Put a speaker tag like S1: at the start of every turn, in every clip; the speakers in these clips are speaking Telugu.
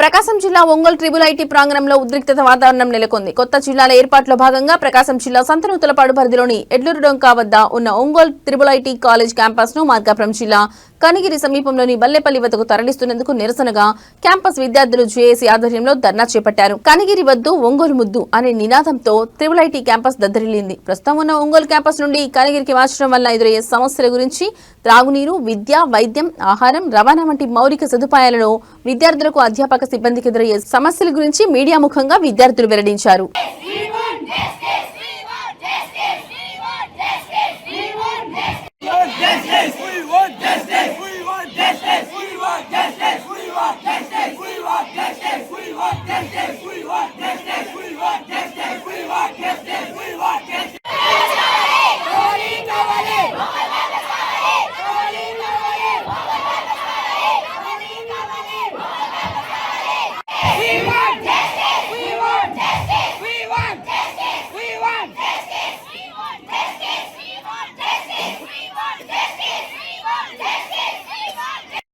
S1: ప్రకాశం జిల్లా ఒంగోలు ట్రిబుల్ ఐటీ ప్రాంగణంలో ఉద్రిక్తత వాతావరణం నెలకొంది. కొత్త జిల్లాల ఏర్పాటులో భాగంగా ప్రకాశం జిల్లా సంతనూతలపాడు పరిధిలోని ఎడ్లూరుడొంక వద్ద ఉన్న Ongole triple IT college campus ను మార్కాపురం జిల్లా కనిగిరి సమీపంలోని బల్లెపల్లి వద్దకు తరలిస్తున్నందుకు నిరసనగా క్యాంపస్ విద్యార్థులు జేఏసీ ఆధ్వర్యంలో ధర్నా చేపట్టారు. కనిగిరి వద్దు ఒంగోలు ముద్దు అనే నినాదంతో ట్రిబుల్ ఐటీ క్యాంపస్ దద్దరిల్లింది. ప్రస్తుతం ఉన్న ఒంగోలు క్యాంపస్ నుండి కనిగిరికి మార్చడం వల్ల ఎదురయ్యే సమస్యల గురించి త్రాగునీరు, విద్య, వైద్యం, ఆహారం, రవాణా వంటి మౌలిక సదుపాయాలను విద్యార్థులకు అధ్యాపక సిబ్బందికి ఎదురయ్యే సమస్యల గురించి మీడియా ముఖంగా విద్యార్థులు వెల్లడించారు.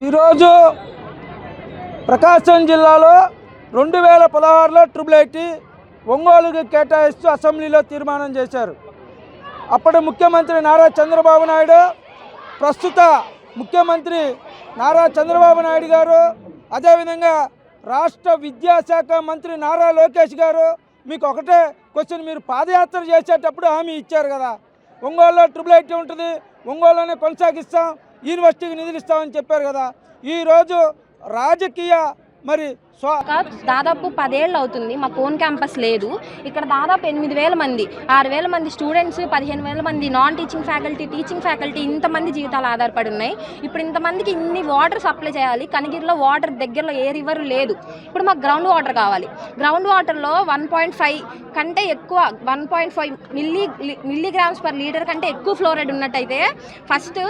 S2: ఈరోజు ప్రకాశం జిల్లాలో 2016లో ట్రిబుల్ ఐటీ ఒంగోలుకి కేటాయిస్తూ అసెంబ్లీలో తీర్మానం చేశారు. అప్పటి ముఖ్యమంత్రి నారా చంద్రబాబు నాయుడు, ప్రస్తుత ముఖ్యమంత్రి నారా చంద్రబాబు నాయుడు గారు, అదేవిధంగా రాష్ట్ర విద్యాశాఖ మంత్రి నారా లోకేష్ గారు మీకు ఒకటే క్వశ్చన్, మీరు పాదయాత్ర చేసేటప్పుడు హామీ ఇచ్చారు కదా, ఒంగోలులో ట్రిబుల్ ఐటీ ఉంటుంది, ఒంగోలులోనే కొనసాగిస్తాం, యూనివర్సిటీకి నిధులు ఇస్తామని చెప్పారు కదా. ఈరోజు రాజకీయ మరి
S3: దాదాపు 10 ఏళ్ళు అవుతుంది మాకు ఓన్ క్యాంపస్ లేదు. ఇక్కడ దాదాపు 8,000 మంది 6,000 మంది స్టూడెంట్స్, 15,000 మంది non teaching faculty, teaching faculty, ఇంతమంది జీవితాలు ఆధారపడి ఉన్నాయి. ఇప్పుడు ఇంతమందికి ఇన్ని వాటర్ సప్లై చేయాలి. కనిగిరిలో వాటర్ దగ్గరలో ఏ రివర్ లేదు. ఇప్పుడు మాకు గ్రౌండ్ వాటర్ కావాలి. గ్రౌండ్ వాటర్లో 1.5 కంటే ఎక్కువ 1.5 మిల్లీగ్రామ్స్ పర్ లీటర్ కంటే ఎక్కువ ఫ్లోరైడ్ ఉన్నట్టయితే ఫస్ట్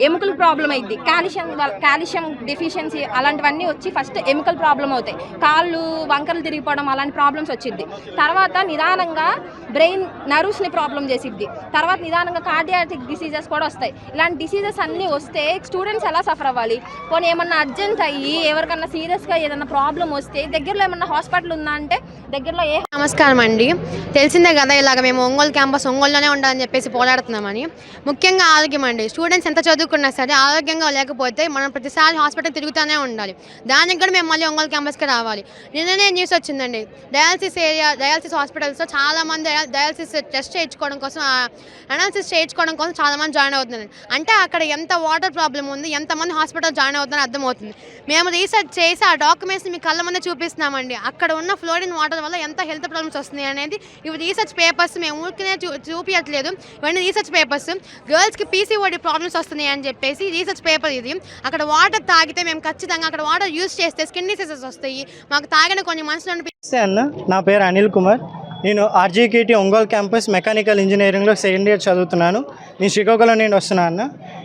S3: ఎముకల ప్రాబ్లం అయింది. కాల్షియం డెఫిషియన్సీ అలాంటివన్నీ వచ్చి ఫస్ట్ ఎముకల ప్రాబ్లం అవుతాయి, కాళ్ళు వంకరలు తిరిగిపోవడం అలాంటి ప్రాబ్లమ్స్ వచ్చింది. తర్వాత నిదానంగా బ్రెయిన్ నర్వ్స్ని ప్రాబ్లం చేసిద్ది. తర్వాత నిదానంగా కార్డియాటిక్ డిసీజెస్ కూడా వస్తాయి. ఇలాంటి డిసీజెస్ అన్నీ వస్తే స్టూడెంట్స్ ఎలా సఫర్ అవ్వాలి? పోనీ ఏమన్నా అర్జెంట్ అయ్యి ఎవరికన్నా సీరియస్గా ఏదన్నా ప్రాబ్లం వస్తే దగ్గరలో ఏమన్నా హాస్పిటల్ ఉందా అంటే దగ్గరలో
S4: నమస్కారం అండి. తెలిసిందే కదా, ఇలాగ మేము ఒంగోలు క్యాంపస్ ఒంగోలులోనే ఉండాలని చెప్పేసి పోరాడుతున్నామని. ముఖ్యంగా ఆరోగ్యం అండి. స్టూడెంట్స్ ఎంత చదువుకున్నా సరే ఆరోగ్యంగా లేకపోతే మనం ప్రతిసారి హాస్పిటల్ తిరుగుతూనే ఉండాలి. దానికి కూడా మేము మళ్ళీ ఒంగోలు క్యాంపస్కి రావాలి. నిన్ననే న్యూస్ వచ్చిందండి, డయాలసిస్ హాస్పిటల్స్లో చాలామంది డయాలసిస్ టెస్ట్ చేయించుకోవడం కోసం, అనాలిసిస్ చేయించుకోవడం కోసం చాలామంది జాయిన్ అవుతున్నారు. అంటే అక్కడ ఎంత వాటర్ ప్రాబ్లం ఉంది, ఎంతమంది హాస్పిటల్ జాయిన్ అవుతున్నారో అర్థమవుతుంది. మేము రీసెర్చ్ చేసి ఆ డాక్యుమెంట్స్ని మీ కళ్ళ ముందే చూపిస్తున్నామండి. అక్కడ ఉన్న ఫ్లోరిన్ వాటర్ వల్ల ఎంత హెల్త్ ప్రాబ్లమ్స్ వస్తున్నాయి అనేది ఇవి రీసెర్చ్ పేపర్స్. మేము ఊరికనే చూపించట్లేదు, ఇవన్నీ రీసెర్చ్ పేపర్స్. గర్ల్స్కి పీసీఓడి ప్రాబ్లమ్స్ వస్తున్నాయి అని చెప్పేసి రీసెర్చ్ పేపర్ ఇది. అక్కడ వాటర్ తాగితే మేము ఖచ్చితంగా అక్కడ వాటర్ యూజ్ చేస్తే స్కిన్ డిసీజెస్ వస్తాయి. మాకు తాగిన కొన్ని మనుషులు
S5: అన్న, నా పేరు అనిల్ కుమార్. నేను ఆర్జీకేటీ ఒంగోలు క్యాంపస్ మెకానికల్ ఇంజనీరింగ్లో సెకండ్ ఇయర్ చదువుతున్నాను. నేను శ్రీకాకుళం నుండి వస్తున్నాను అన్న.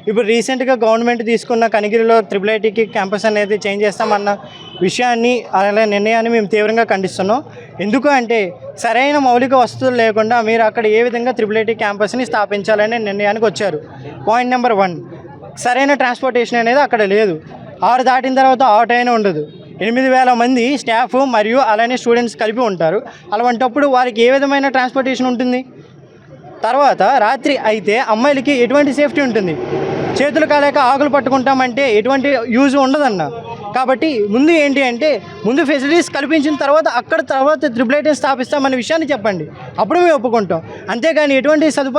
S5: ఇప్పుడు రీసెంట్గా గవర్నమెంట్ తీసుకున్న కనిగిరిలో ట్రిపుల్ ఐటీకి క్యాంపస్ అనేది చేంజ్ చేస్తామన్న విషయాన్ని, అలా నిర్ణయాన్ని మేము తీవ్రంగా ఖండిస్తున్నాం. ఎందుకు అంటే సరైన మౌలిక వసతులు లేకుండా మీరు అక్కడ ఏ విధంగా ట్రిపుల్ ఐటీ క్యాంపస్ని స్థాపించాలనే నిర్ణయానికి వచ్చారు. పాయింట్ నెంబర్ 1, సరైన ట్రాన్స్పోర్టేషన్ అనేది అక్కడ లేదు. 6 దాటిన తర్వాత ఆటో అయినా ఉండదు. 8,000 మంది స్టాఫ్ మరియు అలానే స్టూడెంట్స్ కలిపి ఉంటారు. అలాంటప్పుడు వారికి ఏ విధమైన ట్రాన్స్పోర్టేషన్ ఉంటుంది? తర్వాత రాత్రి అయితే అమ్మాయిలకి ఎటువంటి సేఫ్టీ ఉంటుంది? చేతులు కాలేక ఆకులు పట్టుకుంటామంటే ఎటువంటి యూజ్ ఉండదన్న. కాబట్టి ముందు ఏంటి అంటే ముందు ఫెసిలిటీస్ కల్పించిన తర్వాత ట్రిపుల్ ఐటీ స్థాపిస్తామనే విషయాన్ని చెప్పండి, అప్పుడు మేము ఒప్పుకుంటాం. అంతేగాని ఎటువంటి సదుపాయం